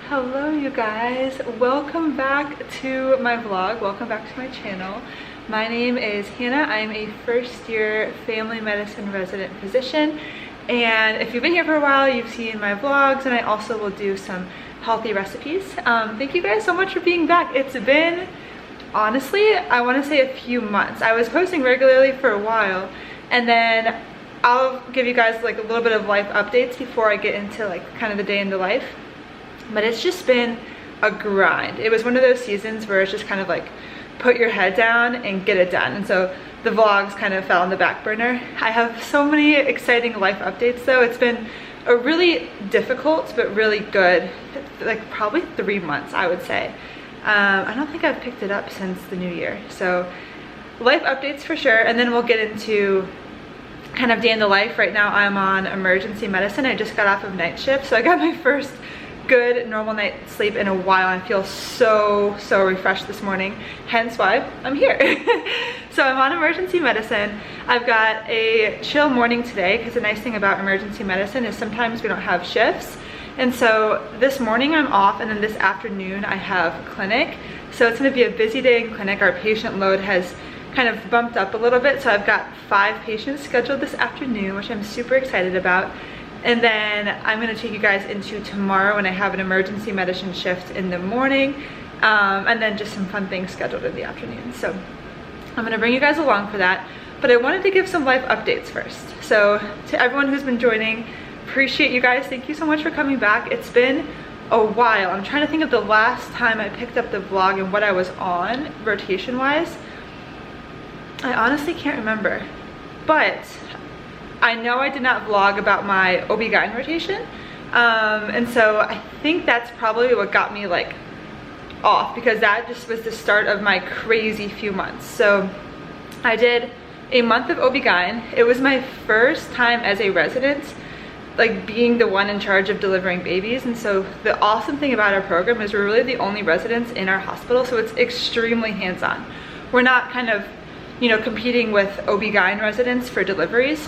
Hello you guys, welcome back to my vlog, welcome back to my channel. My name is Hannah. I'm a first year family medicine resident physician, and if you've been here for a while, you've seen my vlogs, and I also will do some healthy recipes. Thank you guys so much for being back. It's been, honestly, I want to say a few months. I was posting regularly for a while, and then I'll give you guys like a little bit of life updates before I get into like kind of the day in the life. But it's just been a grind. It was one of those seasons where it's just kind of like put your head down and get it done. And so the vlogs kind of fell on the back burner. I have so many exciting life updates though. It's been a really difficult but really good, like probably 3 months I would say. I don't think I've picked it up since the new year. So life updates for sure, and then we'll get into kind of day in the life. Right now I'm on emergency medicine. I just got off of night shift, so I got my first good normal night's sleep in a while. I feel so refreshed this morning, hence why I'm here. So I'm on emergency medicine. I've got a chill morning today because the nice thing about emergency medicine is sometimes we don't have shifts, and so this morning I'm off, and then this afternoon I have clinic. So it's going to be a busy day in clinic. Our patient load has kind of bumped up a little bit, so I've got 5 patients scheduled this afternoon, which I'm super excited about. And then I'm gonna take you guys into tomorrow when I have an emergency medicine shift in the morning, and then just some fun things scheduled in the afternoon. So I'm gonna bring you guys along for that, but I wanted to give some life updates first. So to everyone who's been joining, appreciate you guys. Thank you so much for coming back. It's been a while. I'm trying to think of the last time I picked up the vlog and what I was on rotation wise. I honestly can't remember, but I know I did not vlog about my OB-GYN rotation, and so I think that's probably what got me like off, because that just was the start of my crazy few months. So I did a month of OB-GYN. It was my first time as a resident, like being the one in charge of delivering babies. And so the awesome thing about our program is we're really the only residents in our hospital, so it's extremely hands-on. We're not kind of, you know, competing with OB-GYN residents for deliveries,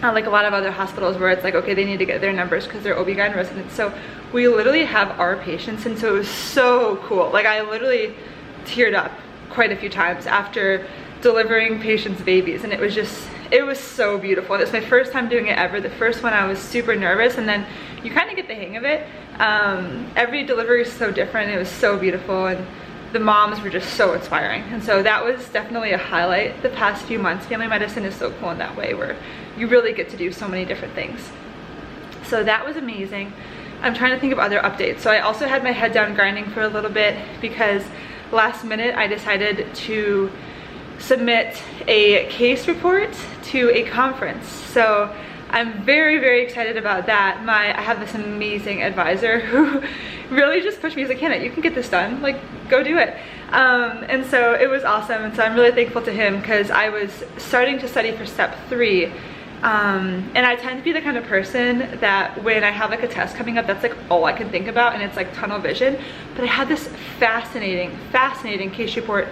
like a lot of other hospitals where it's like, okay, they need to get their numbers because they're OB-GYN residents. So we literally have our patients, and so it was so cool. Like I literally teared up quite a few times after delivering patients' babies, and it was so beautiful. It was my first time doing it ever. The first one I was super nervous, and then you kind of get the hang of it. Every delivery is so different. It was so beautiful, and the moms were just so inspiring. And so that was definitely a highlight the past few months. Family medicine is so cool in that way, where you really get to do so many different things. So that was amazing. I'm trying to think of other updates. So I also had my head down grinding for a little bit because last minute I decided to submit a case report to a conference. So I'm very excited about that. I have this amazing advisor who really just pushed me. He's like, Hannah, you can get this done, like go do it. And so it was awesome, and so I'm really thankful to him because I was starting to study for step 3. And I tend to be the kind of person that when I have like a test coming up, that's like all I can think about, and it's like tunnel vision. But I had this fascinating case report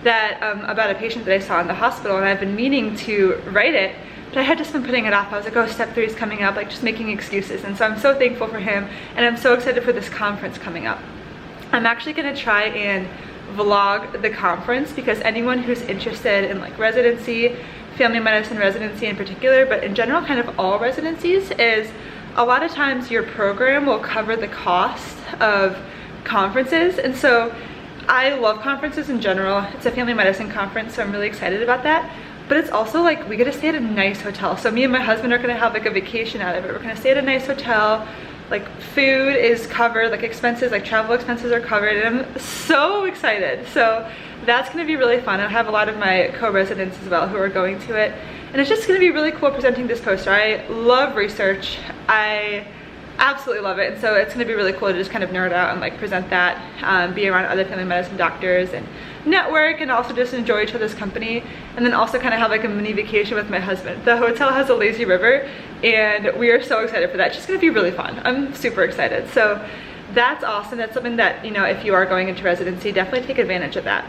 that about a patient that I saw in the hospital, and I've been meaning to write it, but I had just been putting it off. I was like, oh, step 3 is coming up, like just making excuses. And so I'm so thankful for him, and I'm so excited for this conference coming up. I'm actually gonna try and vlog the conference, because anyone who's interested in like residency, family medicine residency in particular, but in general kind of all residencies, is a lot of times your program will cover the cost of conferences. And so I love conferences in general. It's a family medicine conference, so I'm really excited about that. But it's also like we get to stay at a nice hotel. So me and my husband are gonna have like a vacation out of it. We're gonna stay at a nice hotel. Like food is covered, like expenses, like travel expenses are covered, and I'm so excited. So that's gonna be really fun. I have a lot of my co-residents as well who are going to it, and it's just gonna be really cool presenting this poster. I love research. I absolutely love it, and so it's gonna be really cool to just kind of nerd out and like present that, be around other family medicine doctors and network, and also just enjoy each other's company, and then also kind of have like a mini vacation with my husband. The hotel has a lazy river, and we are so excited for that. It's just gonna be really fun. I'm super excited. So that's awesome. That's something that, you know, if you are going into residency, definitely take advantage of that.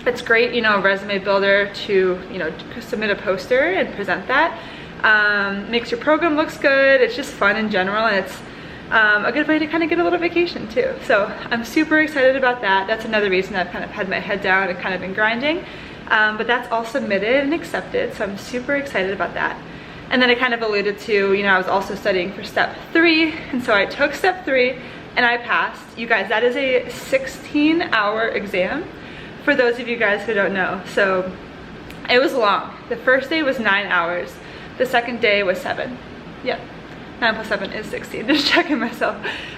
It's great, you know, resume builder to, you know, submit a poster and present that. Makes your program looks good. It's just fun in general, and it's a good way to kind of get a little vacation too. So I'm super excited about that. That's another reason I've kind of had my head down and kind of been grinding. But that's all submitted and accepted, so I'm super excited about that. And then I kind of alluded to, you know, I was also studying for step 3, and so I took step 3 and I passed. You guys, that is a 16-hour exam for those of you guys who don't know. So it was long. The first day was 9 hours. The second day was 7. Yep, 9 plus 7 is 16, just checking myself.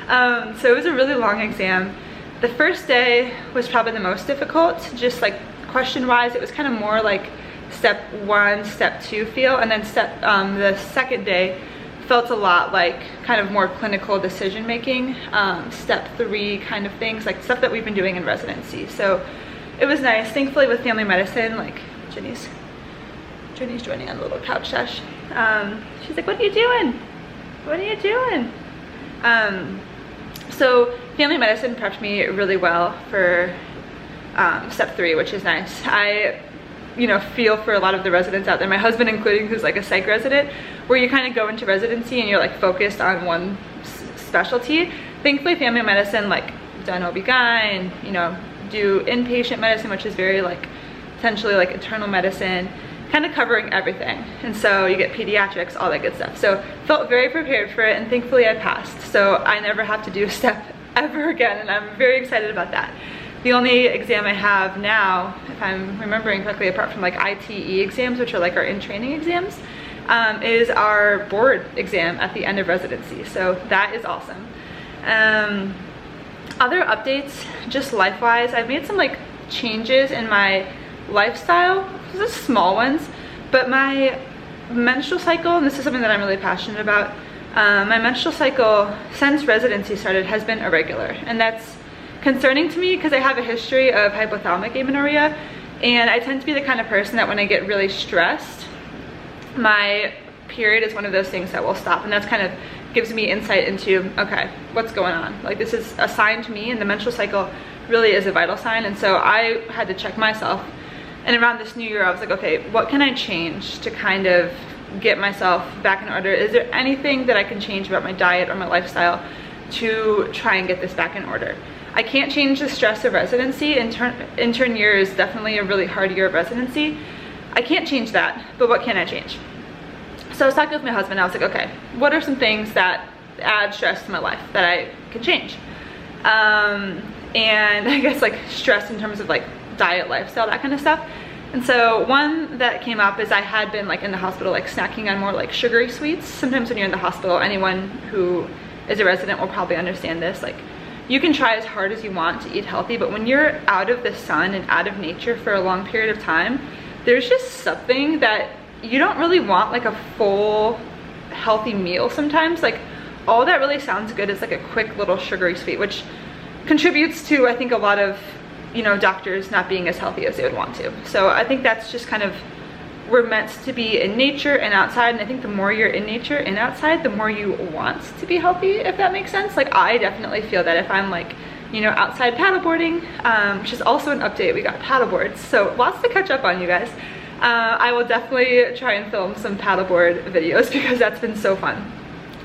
So it was a really long exam. The first day was probably the most difficult, just like question-wise. It was kind of more like step 1, step 2 feel, and then the second day felt a lot like kind of more clinical decision making, step 3 kind of things, like stuff that we've been doing in residency. So it was nice. Thankfully with family medicine, like Jenny's joining on a little couch sesh. She's like, what are you doing? What are you doing? So family medicine prepped me really well for step 3, which is nice. I, you know, feel for a lot of the residents out there, my husband including, who's like a psych resident, where you kind of go into residency and you're like focused on one specialty. Thankfully family medicine, like done OB-GYN, you know, do inpatient medicine, which is very like potentially like internal medicine, kind of covering everything. And so you get pediatrics, all that good stuff. So felt very prepared for it, and thankfully I passed. So I never have to do a step ever again, and I'm very excited about that. The only exam I have now, if I'm remembering correctly, apart from like ITE exams, which are like our in-training exams, is our board exam at the end of residency. So that is awesome. Other updates, just life-wise, I've made some like changes in my lifestyle. These are small ones, but my menstrual cycle, and this is something that I'm really passionate about, my menstrual cycle since residency started has been irregular, and that's concerning to me because I have a history of hypothalamic amenorrhea, and I tend to be the kind of person that when I get really stressed, my period is one of those things that will stop, and that's kind of gives me insight into, okay, what's going on? Like, this is a sign to me, and the menstrual cycle really is a vital sign. And so I had to check myself, and around this new year I was like, okay, what can I change to kind of get myself back in order? Is there anything that I can change about my diet or my lifestyle to try and get this back in order? I can't change the stress of residency. Intern year is definitely a really hard year of residency. I can't change that, but what can I change? So I was talking with my husband, I was like, okay, what are some things that add stress to my life that I can change? And I guess like stress in terms of like diet, lifestyle, that kind of stuff. And so one that came up is I had been like in the hospital like snacking on more like sugary sweets. Sometimes when you're in the hospital, anyone who is a resident will probably understand this, like you can try as hard as you want to eat healthy, but when you're out of the sun and out of nature for a long period of time, there's just something that you don't really want, like a full healthy meal sometimes. Like all that really sounds good is like a quick little sugary sweet, which contributes to, I think, a lot of, you know, doctors not being as healthy as they would want to. So I think that's just kind of, we're meant to be in nature and outside, and I think the more you're in nature and outside, the more you want to be healthy, if that makes sense. Like I definitely feel that if I'm like, you know, outside paddleboarding, which is also an update, we got paddleboards, so lots to catch up on, you guys. I will definitely try and film some paddleboard videos because that's been so fun.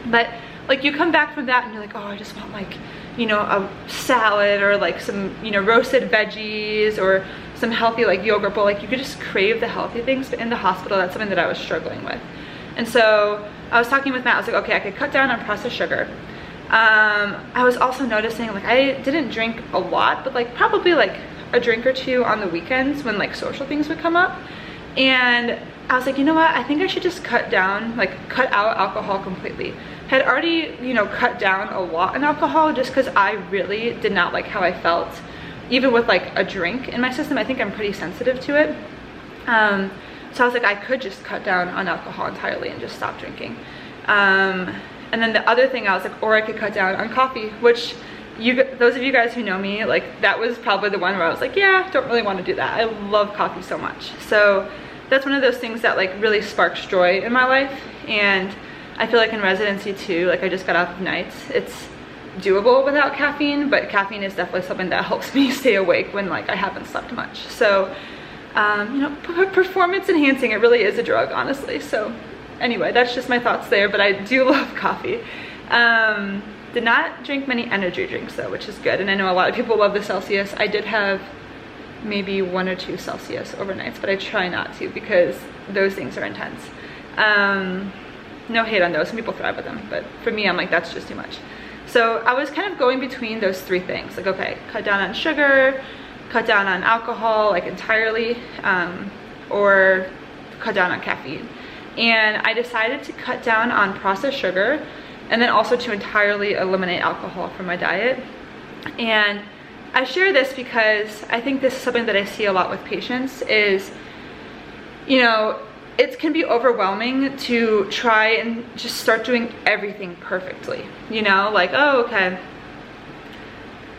But like you come back from that and you're like, oh, I just want like, you know, a salad or like some, you know, roasted veggies or some healthy like yogurt bowl. Like you could just crave the healthy things, but in the hospital, that's something that I was struggling with. And so I was talking with Matt, I was like, okay, I could cut down on processed sugar. I was also noticing like I didn't drink a lot, but like probably like a drink or two on the weekends when like social things would come up. And I was like, you know what, I think I should just cut down, like cut out alcohol completely. Had already, you know, cut down a lot in alcohol just because I really did not like how I felt, even with like a drink in my system. I think I'm pretty sensitive to it. So I was like, I could just cut down on alcohol entirely and just stop drinking. And then the other thing I was like, or I could cut down on coffee, which those of you guys who know me, like that was probably the one where I was like, yeah, don't really want to do that. I love coffee so much. So that's one of those things that like really sparks joy in my life. And I feel like in residency too, like I just got off of nights, it's doable without caffeine, but caffeine is definitely something that helps me stay awake when like I haven't slept much. So, you know, performance enhancing, it really is a drug, honestly. So anyway, that's just my thoughts there, but I do love coffee. Did not drink many energy drinks though, which is good. And I know a lot of people love the Celsius. I did have maybe 1 or 2 Celsius overnights, but I try not to because those things are intense. No hate on those, some people thrive with them, but for me, I'm like, that's just too much. So I was kind of going between those 3 things, like, okay, cut down on sugar, cut down on alcohol, like entirely, or cut down on caffeine. And I decided to cut down on processed sugar, and then also to entirely eliminate alcohol from my diet. And I share this because I think this is something that I see a lot with patients is, you know, it can be overwhelming to try and just start doing everything perfectly. You know, like, oh, okay,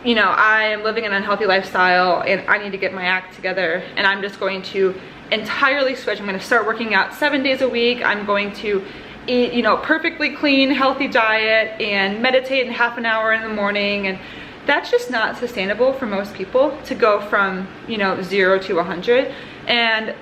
you know, I am living an unhealthy lifestyle and I need to get my act together, and I'm just going to entirely switch. I'm going to start working out 7 days a week. I'm going to eat, you know, perfectly clean, healthy diet and meditate in half an hour in the morning. And that's just not sustainable for most people to go from, you know, 0 to 100. And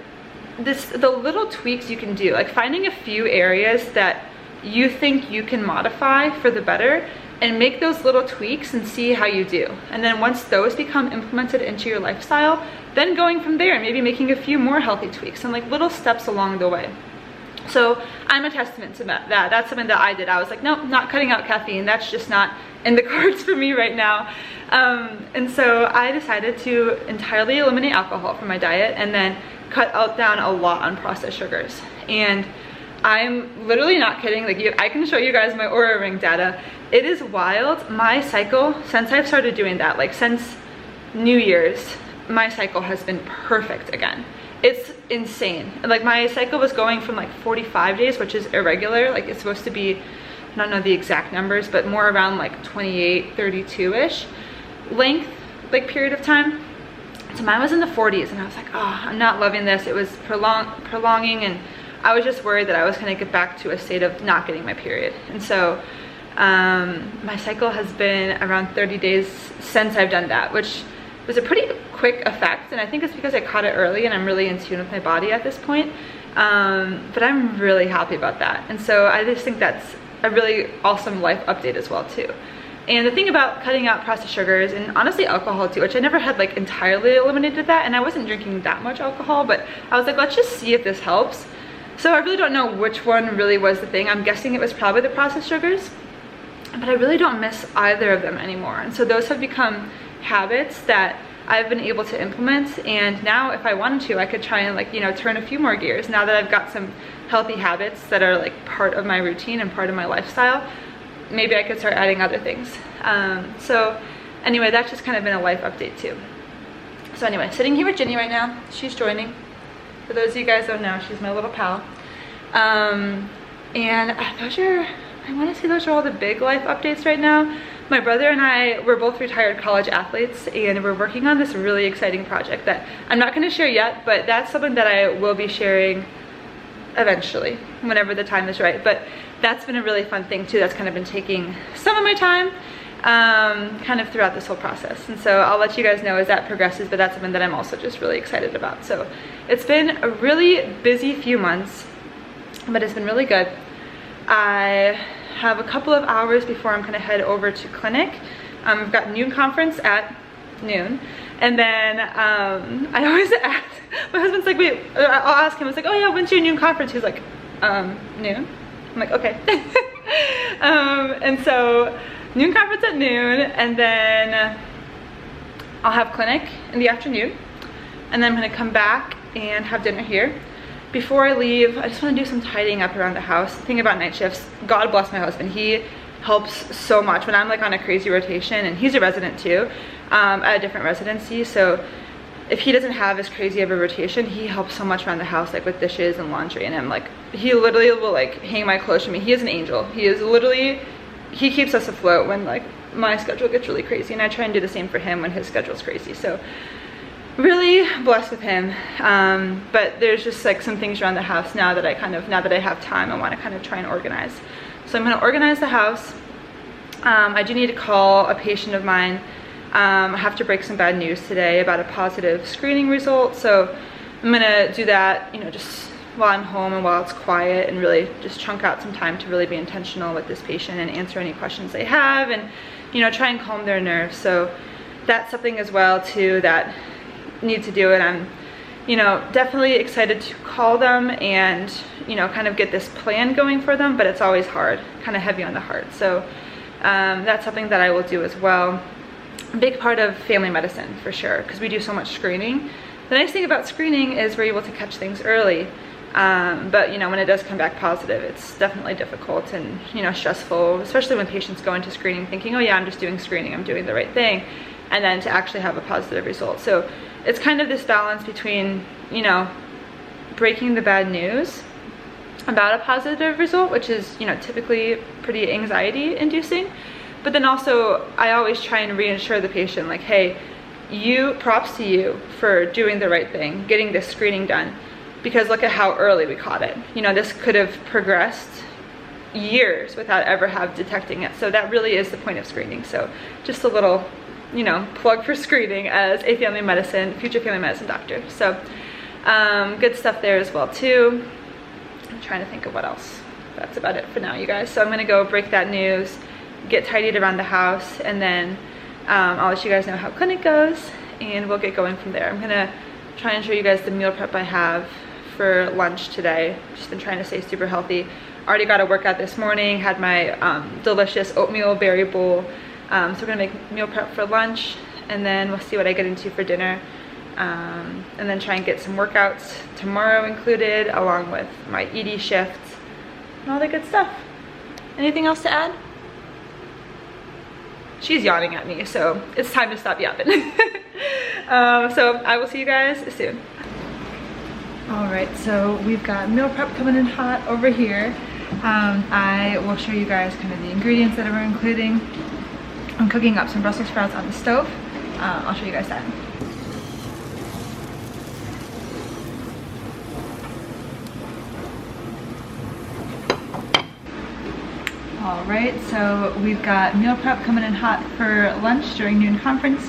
the little tweaks you can do, like finding a few areas that you think you can modify for the better and make those little tweaks and see how you do. And then once those become implemented into your lifestyle, then going from there and maybe making a few more healthy tweaks and like little steps along the way. So I'm a testament to that. That's something that I did. I was like, nope, not cutting out caffeine. That's just not in the cards for me right now. And so I decided to entirely eliminate alcohol from my diet and then cut down a lot on processed sugars. And I'm literally not kidding. Like, I can show you guys my Oura Ring data. It is wild. My cycle, since I've started doing that, like since New Year's, my cycle has been perfect again. It's insane. Like, my cycle was going from like 45 days, which is irregular. Like, it's supposed to be, I don't know the exact numbers, but more around like 28, 32-ish length, like period of time. So mine was in the 40s, and I was like, oh, I'm not loving this. It was prolonging, and I was just worried that I was gonna get back to a state of not getting my period. And so my cycle has been around 30 days since I've done that, which was a pretty quick effect. And I think it's because I caught it early and I'm really in tune with my body at this point. But I'm really happy about that. And so I just think that's a really awesome life update as well too. And the thing about cutting out processed sugars, and honestly alcohol too, which I never had like entirely eliminated that, and I wasn't drinking that much alcohol, but I was like, let's just see if this helps. So I really don't know which one really was the thing. I'm guessing it was probably the processed sugars, but I really don't miss either of them anymore. And so those have become habits that I've been able to implement. And now if I wanted to, I could try and like, you know, turn a few more gears now that I've got some healthy habits that are like part of my routine and part of my lifestyle. Maybe I could start adding other things. So anyway, that's just kind of been a life update too. So anyway, sitting here with Ginny right now. She's joining. For those of you guys who don't know, she's my little pal. And those are, I want to say those are all the big life updates right now. My brother and I, we're both retired college athletes, and we're working on this really exciting project that I'm not going to share yet, but that's something that I will be sharing eventually, whenever the time is right. But that's been a really fun thing too. That's kind of been taking some of my time kind of throughout this whole process. And so I'll let you guys know as that progresses, but that's something that I'm also just really excited about. So it's been a really busy few months, but it's been really good. I have a couple of hours before I'm gonna head over to clinic. I've got noon conference at noon. And then I always ask, my husband's like, wait, I'll ask him, it's like, oh yeah, when's your noon conference? He's like, noon? I'm like, okay. And so noon conference at noon, and then I'll have clinic in the afternoon, and then I'm gonna come back and have dinner here. Before I leave, I just wanna do some tidying up around the house. The thing about night shifts, God bless my husband, he helps so much when I'm like on a crazy rotation, and he's a resident too, at a different residency. So if he doesn't have as crazy of a rotation, he helps so much around the house, like with dishes and laundry. And I'm like, he literally will like hang my clothes for me. He is an angel. He is literally, he keeps us afloat when like my schedule gets really crazy, and I try and do the same for him when his schedule's crazy. So really blessed with him. But there's just like some things around the house now that I have time, I want to kind of try and organize. So I'm going to organize the house. I do need to call a patient of mine. I have to break some bad news today about a positive screening result. So I'm going to do that, you know, just while I'm home and while it's quiet, and really just chunk out some time to really be intentional with this patient and answer any questions they have, and try and calm their nerves. So that's something as well too that need to do it. I'm definitely excited to call them and kind of get this plan going for them, but it's always hard, kind of heavy on the heart. So that's something that I will do as well. A big part of family medicine for sure, because we do so much screening. The nice thing about screening is we're able to catch things early, but when it does come back positive, it's definitely difficult and stressful, especially when patients go into screening thinking, oh yeah, I'm just doing screening, I'm doing the right thing, and then to actually have a positive result. So it's kind of this balance between breaking the bad news about a positive result, which is typically pretty anxiety inducing, but then also I always try and reassure the patient, like, hey, props to you for doing the right thing, getting this screening done, because look at how early we caught it. This could have progressed years without ever have detecting it. So that really is the point of screening. So just a little plug for screening as a future family medicine doctor. So good stuff there as well too. I'm trying to think of what else. That's about it for now, you guys. So I'm gonna go break that news, get tidied around the house, and then I'll let you guys know how clinic goes, and we'll get going from there. I'm gonna try and show you guys the meal prep I have for lunch today. Just been trying to stay super healthy. Already got a workout this morning, had my delicious oatmeal berry bowl. So we're gonna make meal prep for lunch, and then we'll see what I get into for dinner, and then try and get some workouts tomorrow included, along with my ED shift and all the good stuff. Anything else to add? She's yawning at me, so it's time to stop yapping. So I will see you guys soon. All right, so we've got meal prep coming in hot over here. I will show you guys kind of the ingredients that we're including. I'm cooking up some Brussels sprouts on the stove. I'll show you guys that. All right, so we've got meal prep coming in hot for lunch during noon conference.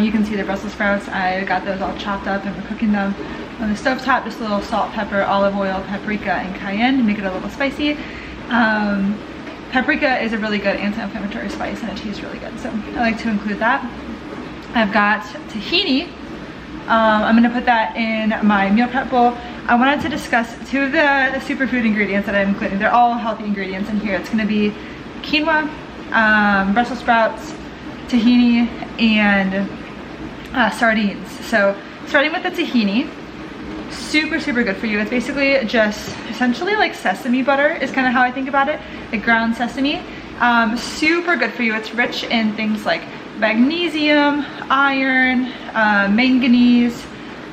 You can see the Brussels sprouts. I got those all chopped up and we're cooking them on the stovetop. Just a little salt, pepper, olive oil, paprika, and cayenne to make it a little spicy. Paprika is a really good anti-inflammatory spice and it tastes really good, so I like to include that. I've got tahini. I'm gonna put that in my meal prep bowl. I wanted to discuss two of the superfood ingredients that I'm including. They're all healthy ingredients in here. It's gonna be quinoa, Brussels sprouts, tahini, and sardines. So starting with the tahini, super good for you. It's basically just essentially like sesame butter is kind of how I think about it, like ground sesame. Super good for you. It's rich in things like magnesium, iron, manganese.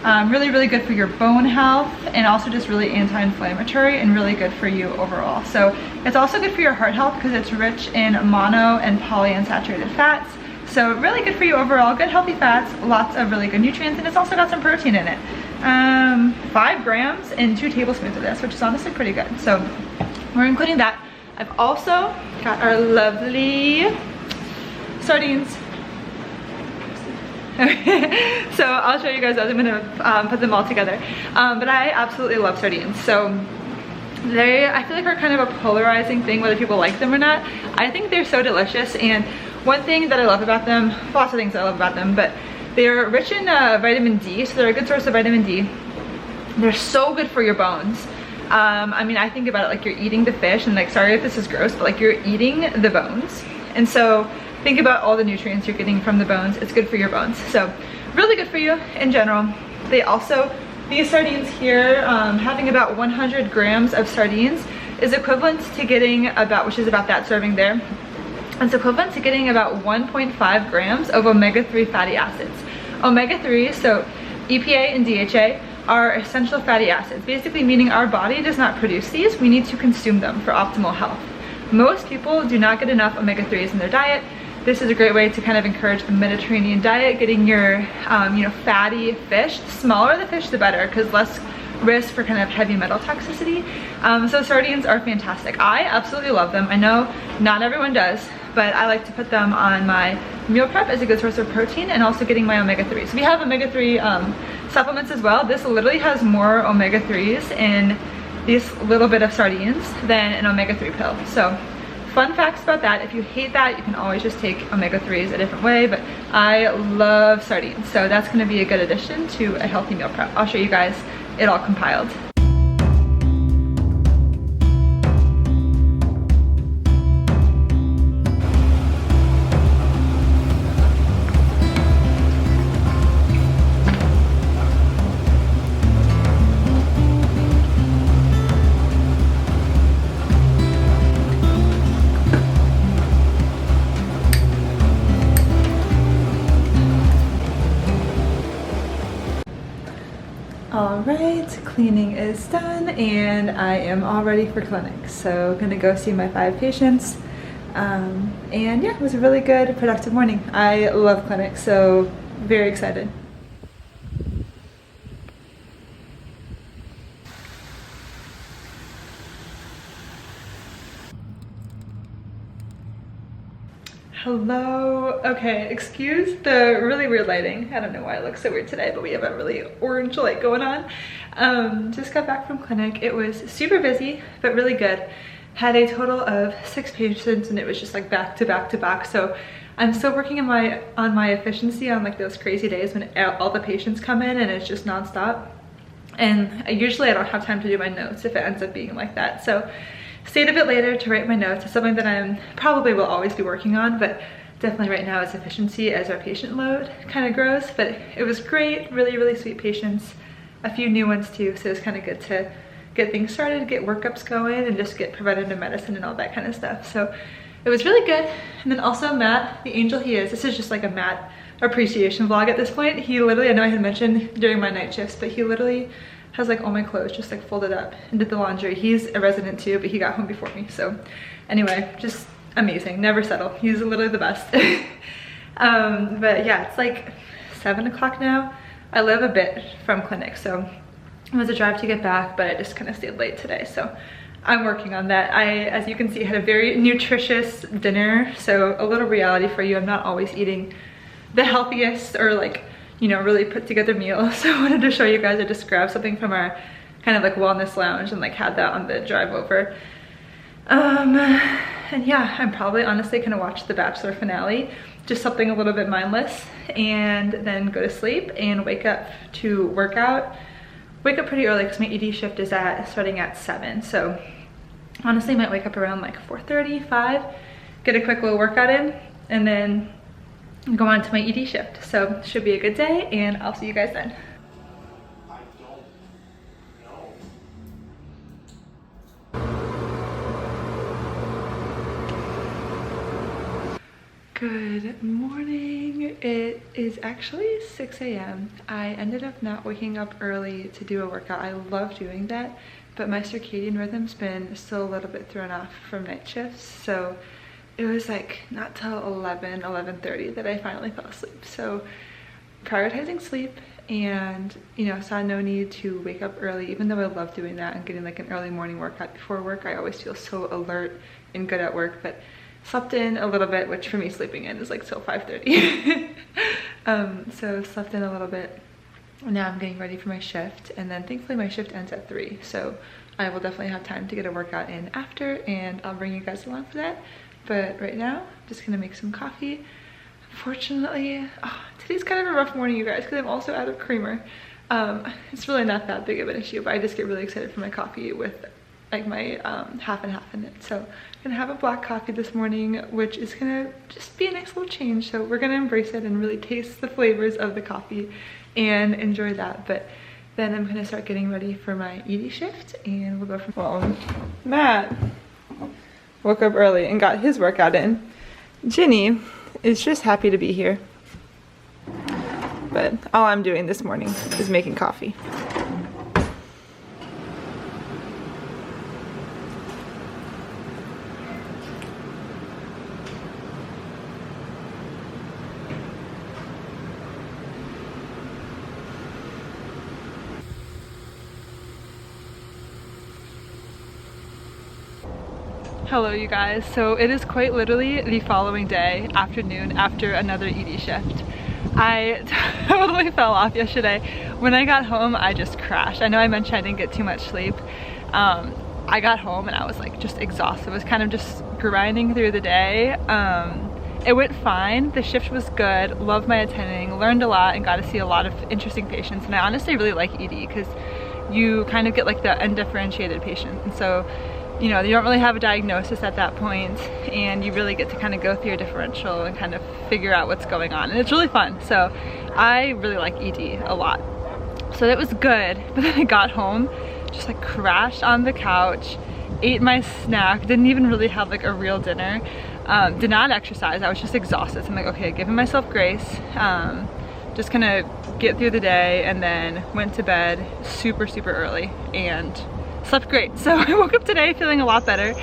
Really good for your bone health, and also just really anti-inflammatory and really good for you overall. So it's also good for your heart health because it's rich in mono and polyunsaturated fats. So really good for you overall, good healthy fats, lots of really good nutrients, and it's also got some protein in it. 5 grams and 2 tablespoons of this, which is honestly pretty good. So we're including that. I've also got our lovely sardines. So I'll show you guys those. I'm gonna put them all together. But I absolutely love sardines. So I feel like are kind of a polarizing thing whether people like them or not. I think they're so delicious, and one thing that I love about them, lots of things I love about them, but they're rich in vitamin D, so they're a good source of vitamin D. They're so good for your bones. I mean, I think about it like you're eating the fish, and like, sorry if this is gross, but like you're eating the bones. And so think about all the nutrients you're getting from the bones. It's good for your bones. So really good for you in general. They also, these sardines here, having about 100 grams of sardines is equivalent to getting about, which is about that serving there, it's equivalent to getting about 1.5 grams of omega-3 fatty acids. Omega-3, so EPA and DHA, are essential fatty acids, basically meaning our body does not produce these. We need to consume them for optimal health. Most people do not get enough omega-3s in their diet. This is a great way to kind of encourage the Mediterranean diet, getting your fatty fish. The smaller the fish, the better, because less risk for kind of heavy metal toxicity. So sardines are fantastic. I absolutely love them. I know not everyone does, but I like to put them on my meal prep is a good source of protein, and also getting my omega-3s. We have omega-3 supplements as well. This literally has more omega-3s in this little bit of sardines than an omega-3 pill. So fun facts about that. If you hate that, you can always just take omega-3s a different way, but I love sardines, so that's going to be a good addition to a healthy meal prep. I'll show you guys it all compiled. All right, cleaning is done and I am all ready for clinic. So gonna go see my 5 patients. And yeah, it was a really good, productive morning. I love clinic, so very excited. Hello. Okay, excuse the really weird lighting. I don't know why it looks so weird today, but we have a really orange light going on. Just got back from clinic. It was super busy, but really good. Had a total of 6 patients and it was just like back to back to back. So I'm still working on my efficiency on like those crazy days when all the patients come in and it's just nonstop. And usually I don't have time to do my notes if it ends up being like that. So stayed a bit later to write my notes. It's something that I probably will always be working on, but definitely right now it's efficiency as our patient load kind of grows. But it was great, really, really sweet patients. A few new ones too, so it's kind of good to get things started, get workups going, and just get preventative medicine and all that kind of stuff. So it was really good. And then also Matt, the angel he is, this is just like a Matt appreciation vlog at this point. He literally, I know I had mentioned during my night shifts, but he literally has like all my clothes just like folded up and did the laundry. He's a resident too, but he got home before me. So anyway, just amazing, never settle. He's literally the best. But yeah, it's like 7 o'clock now. I live a bit from clinic, so it was a drive to get back, but I just kind of stayed late today. So I'm working on that. As you can see, had a very nutritious dinner. So a little reality for you, I'm not always eating the healthiest or like, you know, really put together meal. So I wanted to show you guys. I just grabbed something from our kind of like wellness lounge and like had that on the drive over. And yeah, I'm probably honestly gonna watch the Bachelor finale, just something a little bit mindless, and then go to sleep and wake up to workout. Wake up pretty early because my ED shift is starting at 7. So honestly, might wake up around like 4:30, 5, get a quick little workout in, and then go on to my ED shift. So should be a good day, and I'll see you guys then. I don't know. Good morning. It is actually 6 a.m. I ended up not waking up early to do a workout. I love doing that, but my circadian rhythm's been still a little bit thrown off from night shifts. So it was like not till 11:30 that I finally fell asleep. So prioritizing sleep, and you know, saw no need to wake up early, even though I love doing that and getting like an early morning workout before work. I always feel so alert and good at work, but slept in a little bit, which for me sleeping in is like till 5:30. So slept in a little bit. Now I'm getting ready for my shift, and then thankfully my shift ends at 3. So I will definitely have time to get a workout in after, and I'll bring you guys along for that. But right now, I'm just gonna make some coffee. Unfortunately, today's kind of a rough morning, you guys, because I'm also out of creamer. It's really not that big of an issue, but I just get really excited for my coffee with like my half and half in it. So I'm gonna have a black coffee this morning, which is gonna just be a nice little change. So we're gonna embrace it and really taste the flavors of the coffee and enjoy that. But then I'm gonna start getting ready for my ED shift, and we'll go from. Well, Matt woke up early and got his workout in. Ginny is just happy to be here. But all I'm doing this morning is making coffee. Hello you guys, so it is quite literally the following day, afternoon, after another ED shift. I totally fell off yesterday. When I got home, I just crashed. I know I mentioned I didn't get too much sleep. I got home and I was like just exhausted. I was kind of just grinding through the day. It went fine. The shift was good. Loved my attending, learned a lot, and got to see a lot of interesting patients. And I honestly really like ED because you kind of get like the undifferentiated patient. And so, you know, you don't really have a diagnosis at that point, and you really get to kind of go through your differential and kind of figure out what's going on. And it's really fun. So I really like ED a lot. So that was good. But then I got home, just like crashed on the couch, ate my snack, didn't even really have like a real dinner. Did not exercise. I was just exhausted. So I'm like, okay, giving myself grace. Just gonna get through the day, and then went to bed super early and slept great. So I woke up today feeling a lot better.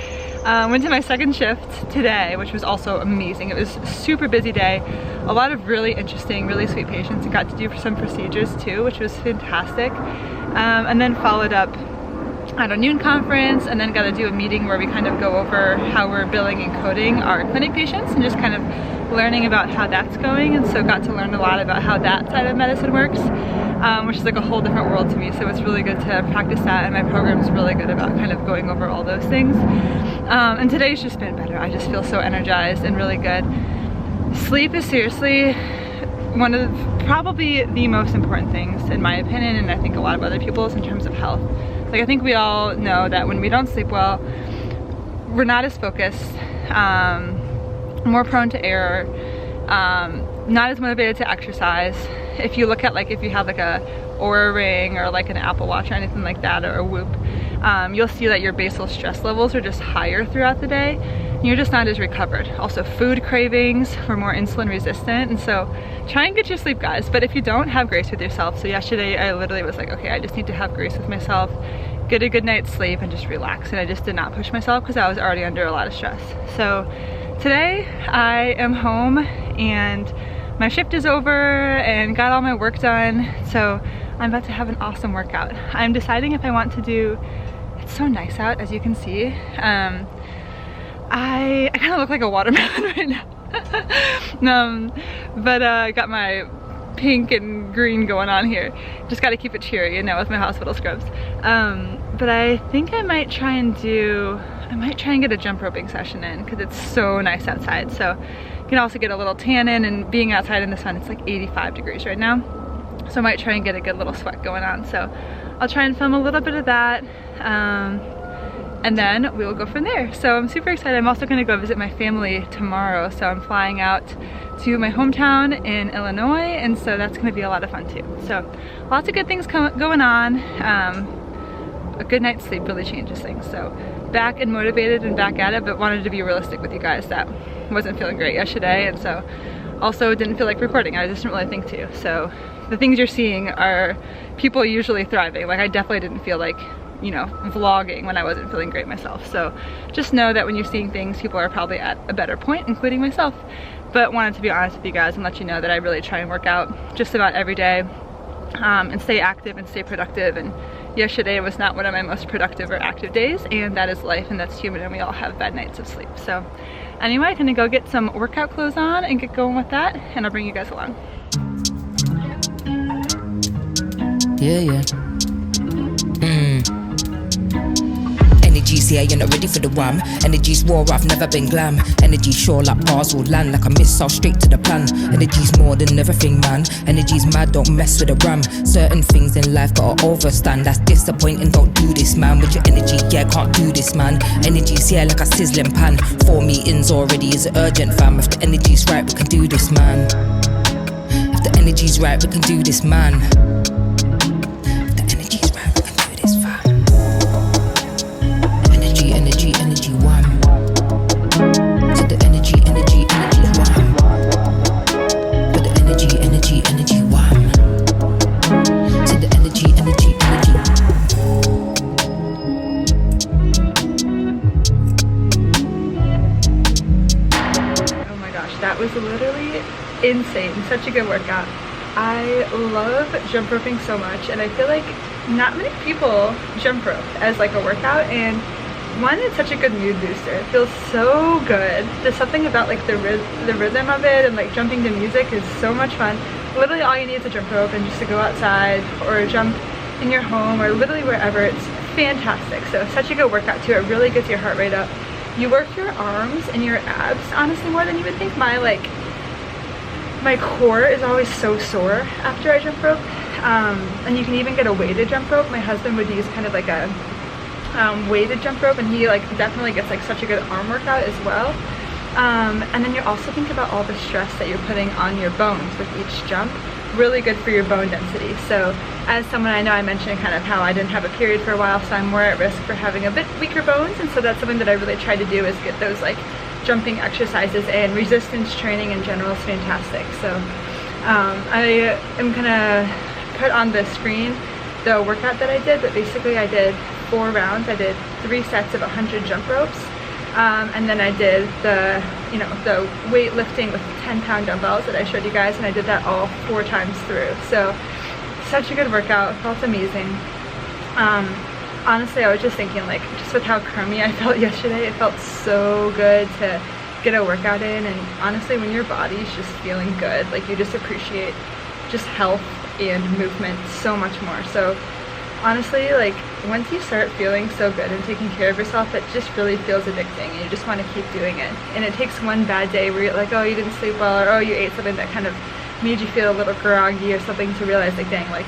Went to my second shift today, which was also amazing. It was a super busy day. A lot of really interesting, really sweet patients, and got to do some procedures too, which was fantastic. And then followed up at a noon conference, and then got to do a meeting where we kind of go over how we're billing and coding our clinic patients, and just kind of learning about how that's going. And so got to learn a lot about how that side of medicine works, which is like a whole different world to me. So it's really good to practice that, and my program's really good about kind of going over all those things. And today's just been better. I just feel so energized and really good. Sleep is seriously one of probably the most important things in my opinion, and I think a lot of other people's, in terms of health. Like, I think we all know that when we don't sleep well, we're not as focused, more prone to error, not as motivated to exercise. If you look at, like, if you have like a Oura ring or like an Apple Watch or anything like that, or a Whoop, you'll see that your basal stress levels are just higher throughout the day. And you're just not as recovered. Also, food cravings, we're more insulin resistant, and so try and get your sleep, guys. But if you don't, have grace with yourself. So yesterday I literally was like, okay, I just need to have grace with myself, get a good night's sleep, and just relax. And I just did not push myself because I was already under a lot of stress. So today I am home and my shift is over and got all my work done. So I'm about to have an awesome workout. I'm deciding if I want to do, it's so nice out, as you can see. I kind of look like a watermelon right now. But I got my pink and green going on here. Just got to keep it cheery, you know, with my hospital scrubs. But I think I might try and get a jump roping session in, because it's so nice outside. So you can also get a little tan in, and being outside in the sun, it's like 85 degrees right now. So I might try and get a good little sweat going on. So I'll try and film a little bit of that. And then we will go from there. So I'm super excited. I'm also gonna go visit my family tomorrow. So I'm flying out to my hometown in Illinois, and so that's gonna be a lot of fun too. So lots of good things going on. A good night's sleep really changes things. So back and motivated and back at it, but wanted to be realistic with you guys that wasn't feeling great yesterday, and so also didn't feel like recording. I just didn't really think to. So the things you're seeing are people usually thriving. Like, I definitely didn't feel like, you know, vlogging when I wasn't feeling great myself. So just know that when you're seeing things, people are probably at a better point, including myself. But wanted to be honest with you guys and let you know that I really try and work out just about every day, and stay active and stay productive. And yesterday was not one of my most productive or active days, and that is life, and that's human, and we all have bad nights of sleep. So anyway, I'm gonna go get some workout clothes on and get going with that, and I'll bring you guys along. Yeah. Energy, see, you're not ready for the wham. Energy's war, I've never been glam. Energy sure like bars will land, like a missile straight to the plan. Energy's more than everything, man. Energy's mad, don't mess with the ram. Certain things in life gotta overstand. That's disappointing, don't do this, man. With your energy, yeah, can't do this, man. Energy's, yeah, like a sizzling pan. 4 meetings already is urgent, fam. If the energy's right, we can do this, man. If the energy's right, we can do this, man. That was literally insane. Such a good workout. I love jump roping so much, and I feel like not many people jump rope as like a workout, and one, it's such a good mood booster. It feels so good. There's something about like the rhythm of it, and like jumping to music is so much fun. Literally all you need is a jump rope and just to go outside or jump in your home or literally wherever. It's fantastic. So such a good workout too. It really gets your heart rate up. You work your arms and your abs honestly more than you would think. My core is always so sore after I jump rope. And you can even get a weighted jump rope. My husband would use kind of like a weighted jump rope, and he like definitely gets like such a good arm workout as well. And then you also think about all the stress that you're putting on your bones with each jump. Really good for your bone density. So as someone, I know I mentioned kind of how I didn't have a period for a while, so I'm more at risk for having a bit weaker bones, and so that's something that I really try to do is get those like jumping exercises, and resistance training in general is fantastic. So I am gonna put on the screen the workout that I did, but basically I did 4 rounds. I did 3 sets of 100 jump ropes, and then I did the weightlifting with 10-pound dumbbells that I showed you guys, and I did that all 4 times through. So such a good workout. It felt amazing. Honestly, I was just thinking, like, just with how crummy I felt yesterday, it felt so good to get a workout in. And honestly, when your body's just feeling good, like, you just appreciate just health and movement so much more. So honestly, like, once you start feeling so good and taking care of yourself, it just really feels addicting, and you just want to keep doing it. And it takes one bad day where you're like, oh, you didn't sleep well, or oh, you ate something that kind of made you feel a little groggy or something, to realize, like, dang, like,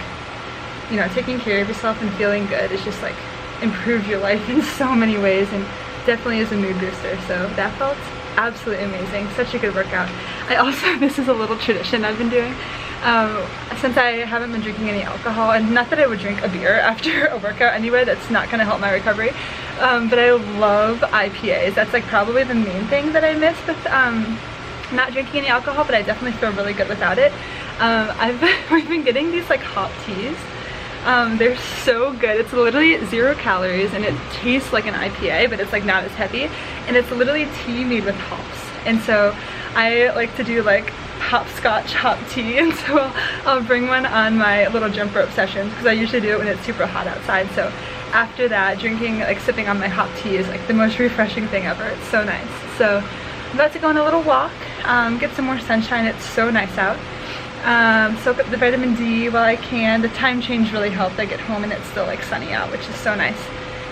you know, taking care of yourself and feeling good is just like improves your life in so many ways, and definitely is a mood booster. So that felt absolutely amazing. Such a good workout. I also, this is a little tradition I've been doing since I haven't been drinking any alcohol, and not that I would drink a beer after a workout anyway, that's not going to help my recovery, but I love IPAs. That's like probably the main thing that I miss with not drinking any alcohol, but I definitely feel really good without it. We've been getting these like hop teas. They're so good. It's literally 0 calories, and it tastes like an IPA, but it's like not as heavy, and it's literally tea made with hops. And so I like to do like hopscotch hop tea, and so I'll bring one on my little jump rope sessions, because I usually do it when it's super hot outside. So after that, drinking, like sipping on my hop tea is like the most refreshing thing ever. It's so nice. So I'm about to go on a little walk, get some more sunshine. It's so nice out. Soak up the vitamin D while I can. The time change really helped. I get home and it's still like sunny out, which is so nice.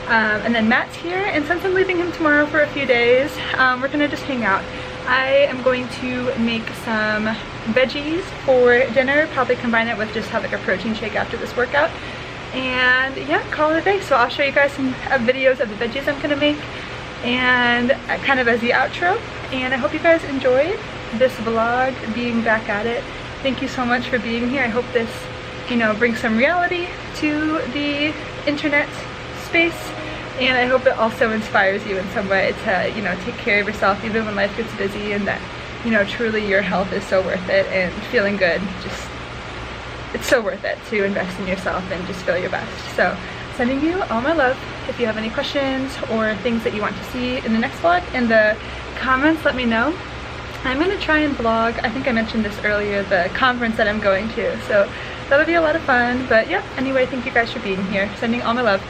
And then Matt's here, and since I'm leaving him tomorrow for a few days, we're gonna just hang out. I am going to make some veggies for dinner, probably combine it with just have like a protein shake after this workout, and yeah, call it a day. So I'll show you guys some videos of the veggies I'm gonna make, and kind of as the outro. And I hope you guys enjoyed this vlog, being back at it. Thank you so much for being here. I hope this, you know, brings some reality to the internet space, and I hope it also inspires you in some way to, you know, take care of yourself even when life gets busy, and that, you know, truly your health is so worth it, and feeling good, just, it's so worth it to invest in yourself and just feel your best. So sending you all my love. If you have any questions or things that you want to see in the next vlog, in the comments, let me know. I'm gonna try and vlog, I think I mentioned this earlier, the conference that I'm going to, so that'll be a lot of fun. But yeah, anyway, thank you guys for being here. Sending all my love.